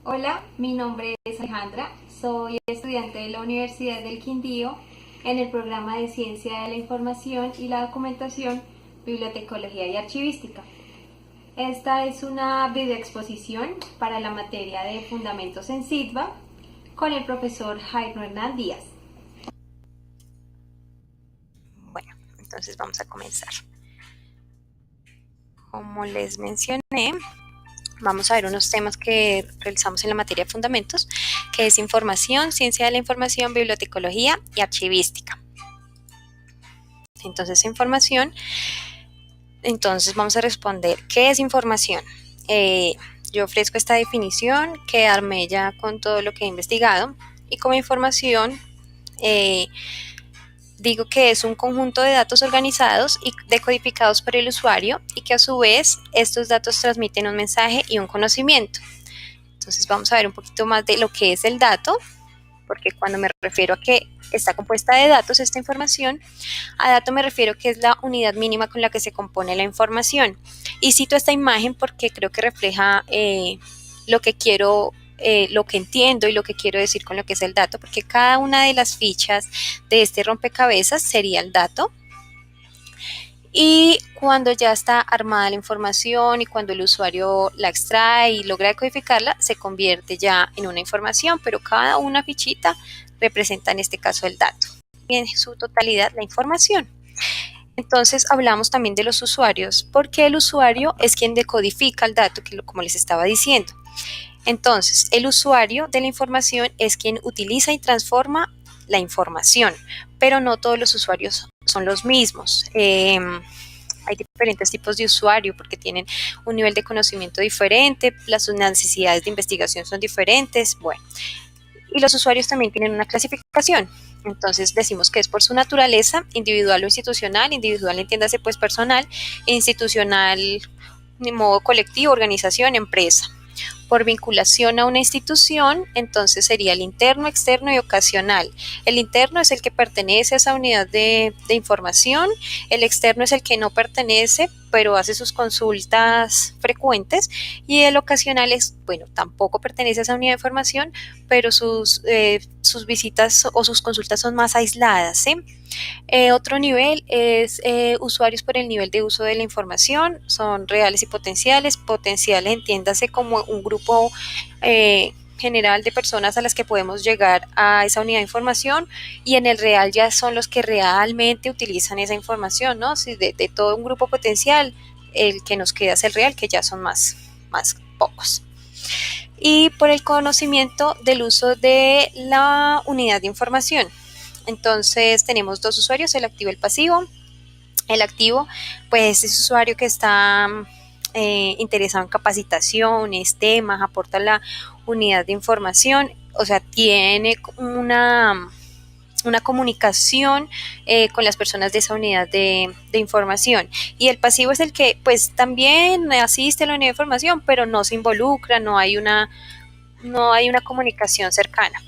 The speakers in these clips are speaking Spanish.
Hola, mi nombre es Alejandra, soy estudiante de la Universidad del Quindío en el programa de Ciencia de la Información y la Documentación, Bibliotecología y Archivística. Esta es una videoexposición para la materia de Fundamentos en SITBA con el profesor Jairo Hernán Díaz. Bueno, entonces vamos a comenzar. Como les mencioné, vamos a ver unos temas que realizamos en la materia de fundamentos, que es información, ciencia de la información, bibliotecología y archivística. Entonces, vamos a responder, ¿qué es información? Yo ofrezco esta definición que armé ya con todo lo que he investigado, y como información digo que es un conjunto de datos organizados y decodificados por el usuario, y que a su vez estos datos transmiten un mensaje y un conocimiento. Entonces vamos a ver un poquito más de lo que es el dato, porque cuando me refiero a que está compuesta de datos esta información, a dato me refiero que es la unidad mínima con la que se compone la información. Y cito esta imagen porque creo que refleja lo que entiendo y lo que quiero decir con lo que es el dato, porque cada una de las fichas de este rompecabezas sería el dato. Y cuando ya está armada la información y cuando el usuario la extrae y logra decodificarla, se convierte ya en una información, pero cada una fichita representa en este caso el dato y en su totalidad la información. Entonces hablamos también de los usuarios, porque el usuario es quien decodifica el dato, como les estaba diciendo. Entonces, el usuario de la información es quien utiliza y transforma la información, pero no todos los usuarios son los mismos. Hay diferentes tipos de usuario porque tienen un nivel de conocimiento diferente, las necesidades de investigación son diferentes, bueno, y los usuarios también tienen una clasificación. Entonces decimos que es por su naturaleza, individual o institucional. Individual, entiéndase pues personal, institucional de modo colectivo, organización, empresa. Por vinculación a una institución, entonces sería el interno, externo y ocasional. El interno es el que pertenece a esa unidad de información, el externo es el que no pertenece, pero hace sus consultas frecuentes, y el ocasional es, bueno, tampoco pertenece a esa unidad de información, pero sus visitas o sus consultas son más aisladas, ¿sí? Otro nivel es usuarios por el nivel de uso de la información, son reales y potenciales. Potenciales, entiéndase como un grupo general de personas a las que podemos llegar a esa unidad de información, y en el real ya son los que realmente utilizan esa información, ¿no? Si de todo un grupo potencial, el que nos queda es el real, que ya son más pocos. Y por el conocimiento del uso de la unidad de información. Entonces tenemos dos usuarios, el activo y el pasivo. El activo, pues es usuario que está interesado en capacitaciones, temas, aporta la unidad de información, o sea, tiene una comunicación con las personas de esa unidad de información. Y el pasivo es el que pues también asiste a la unidad de información, pero no se involucra, no hay una comunicación cercana.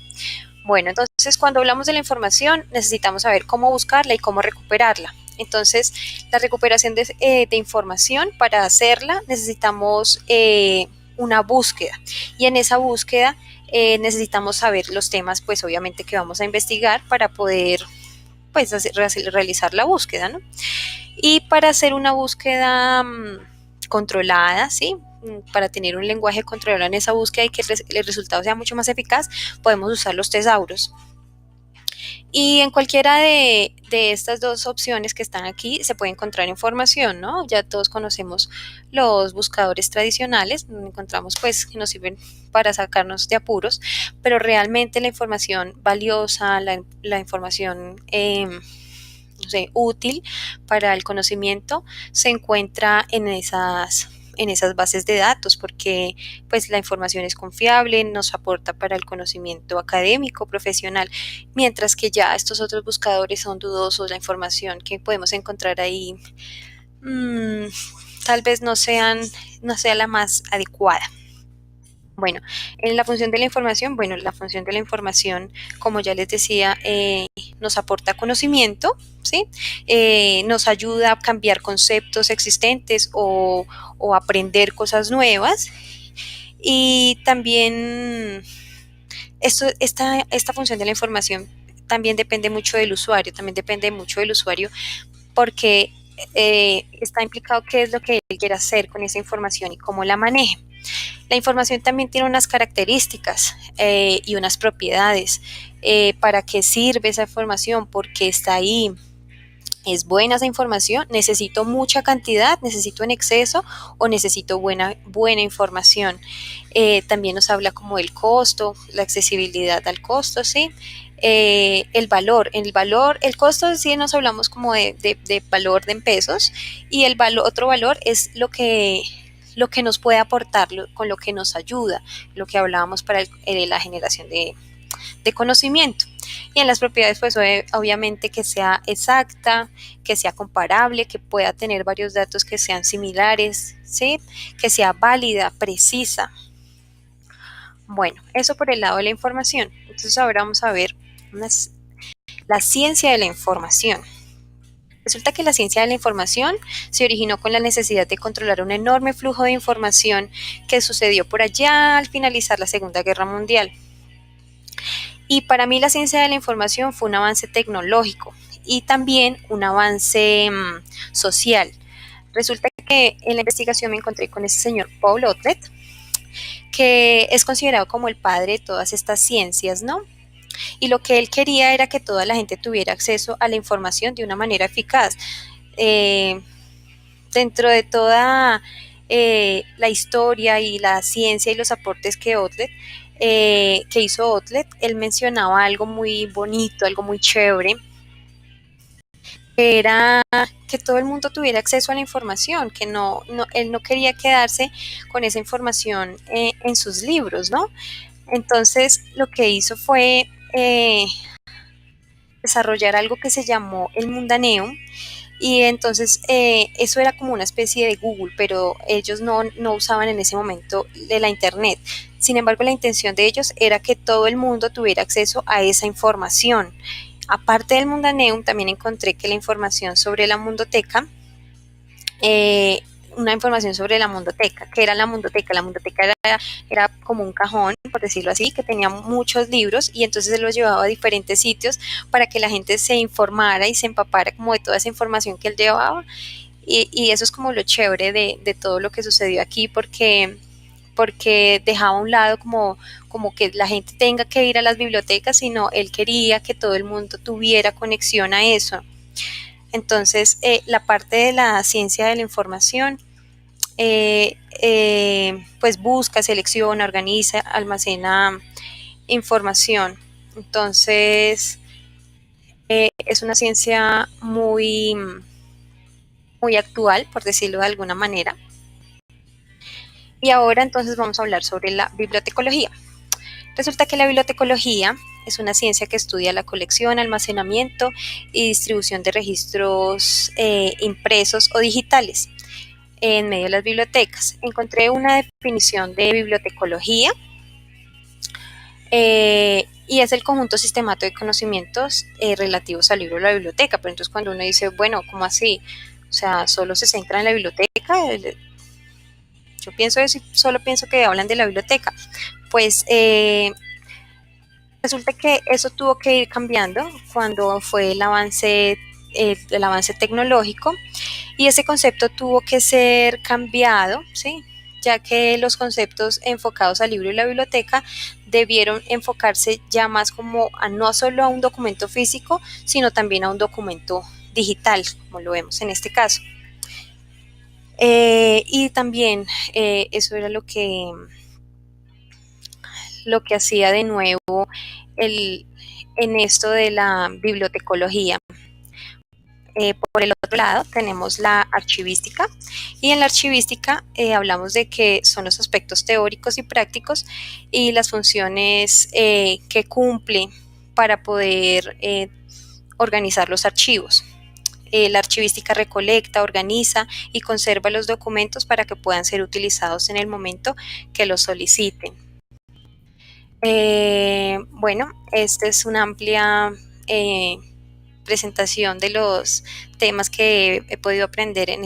Bueno, entonces cuando hablamos de la información necesitamos saber cómo buscarla y cómo recuperarla. Entonces, la recuperación de información, para hacerla necesitamos una búsqueda, y en esa búsqueda necesitamos saber los temas, pues obviamente, que vamos a investigar para poder pues realizar la búsqueda, ¿no? Y para hacer una búsqueda controlada, ¿sí? Para tener un lenguaje controlado en esa búsqueda y que el resultado sea mucho más eficaz, podemos usar los tesauros. Y en cualquiera de estas dos opciones que están aquí se puede encontrar información, ¿no? Ya todos conocemos los buscadores tradicionales, donde encontramos pues que nos sirven para sacarnos de apuros, pero realmente la información valiosa, la información no sé, útil para el conocimiento, se encuentra en esas bases de datos, porque pues la información es confiable, nos aporta para el conocimiento académico, profesional, mientras que ya estos otros buscadores son dudosos. La información que podemos encontrar ahí tal vez no sea la más adecuada. Bueno, en la función de la información, como ya les decía, nos aporta conocimiento, ¿sí? Nos ayuda a cambiar conceptos existentes o aprender cosas nuevas, Y también esta función de la información también depende mucho del usuario, porque está implicado qué es lo que él quiere hacer con esa información y cómo la maneje. La información también tiene unas características y unas propiedades. ¿Para qué sirve esa información? ¿Por qué está ahí? ¿Es buena esa información? ¿Necesito mucha cantidad? ¿Necesito en exceso? ¿O necesito buena información? También nos habla como del costo, la accesibilidad al costo, ¿sí? El valor, el costo sí nos hablamos como de valor en pesos, y otro valor es lo que nos puede aportar, con lo que nos ayuda, lo que hablábamos para la generación de conocimiento. Y en las propiedades, pues obviamente que sea exacta, que sea comparable, que pueda tener varios datos que sean similares, ¿sí? Que sea válida, precisa. Bueno, eso por el lado de la información. Entonces ahora vamos a ver la ciencia de la información. Resulta que la ciencia de la información se originó con la necesidad de controlar un enorme flujo de información que sucedió por allá al finalizar la Segunda Guerra Mundial. Y para mí la ciencia de la información fue un avance tecnológico y también un avance social. Resulta que en la investigación me encontré con este señor Paul Otlet, que es considerado como el padre de todas estas ciencias, ¿no? Y lo que él quería era que toda la gente tuviera acceso a la información de una manera eficaz. Dentro de toda la historia y la ciencia y los aportes que hizo Otlet, él mencionaba algo muy bonito, algo muy chévere, que era que todo el mundo tuviera acceso a la información, que él no quería quedarse con esa información en sus libros, ¿no? Entonces lo que hizo fue desarrollar algo que se llamó el Mundaneum, y entonces eso era como una especie de Google, pero ellos no usaban en ese momento de la internet. Sin embargo, la intención de ellos era que todo el mundo tuviera acceso a esa información. Aparte del Mundaneum, también encontré que la información sobre la Mundoteca, una información sobre la Mundoteca. ¿Qué era la Mundoteca? La Mundoteca era como un cajón, por decirlo así, que tenía muchos libros, y entonces se los llevaba a diferentes sitios para que la gente se informara y se empapara como de toda esa información que él llevaba. Y eso es como lo chévere de todo lo que sucedió aquí, porque dejaba a un lado como que la gente tenga que ir a las bibliotecas, sino él quería que todo el mundo tuviera conexión a eso. Entonces, la parte de la ciencia de la información, pues busca, selecciona, organiza, almacena información. Entonces, es una ciencia muy actual, por decirlo de alguna manera. Y ahora entonces vamos a hablar sobre la bibliotecología. Resulta que la bibliotecología es una ciencia que estudia la colección, almacenamiento y distribución de registros impresos o digitales en medio de las bibliotecas. Encontré una definición de bibliotecología y es el conjunto sistemático de conocimientos relativos al libro de la biblioteca. Pero entonces cuando uno dice, bueno, ¿cómo así? O sea, solo se centra en la biblioteca. Yo pienso eso y solo pienso que hablan de la biblioteca. Pues resulta que eso tuvo que ir cambiando cuando fue el avance tecnológico, y ese concepto tuvo que ser cambiado, ¿sí? Ya que los conceptos enfocados al libro y la biblioteca debieron enfocarse ya más como no solo a un documento físico, sino también a un documento digital, como lo vemos en este caso. Y también eso era lo que hacía de nuevo en esto de la bibliotecología. Por el otro lado tenemos la archivística, y en la archivística hablamos de que son los aspectos teóricos y prácticos y las funciones que cumple para poder organizar los archivos. La archivística recolecta, organiza y conserva los documentos para que puedan ser utilizados en el momento que los soliciten. Bueno, esta es una amplia presentación de los temas que he podido aprender en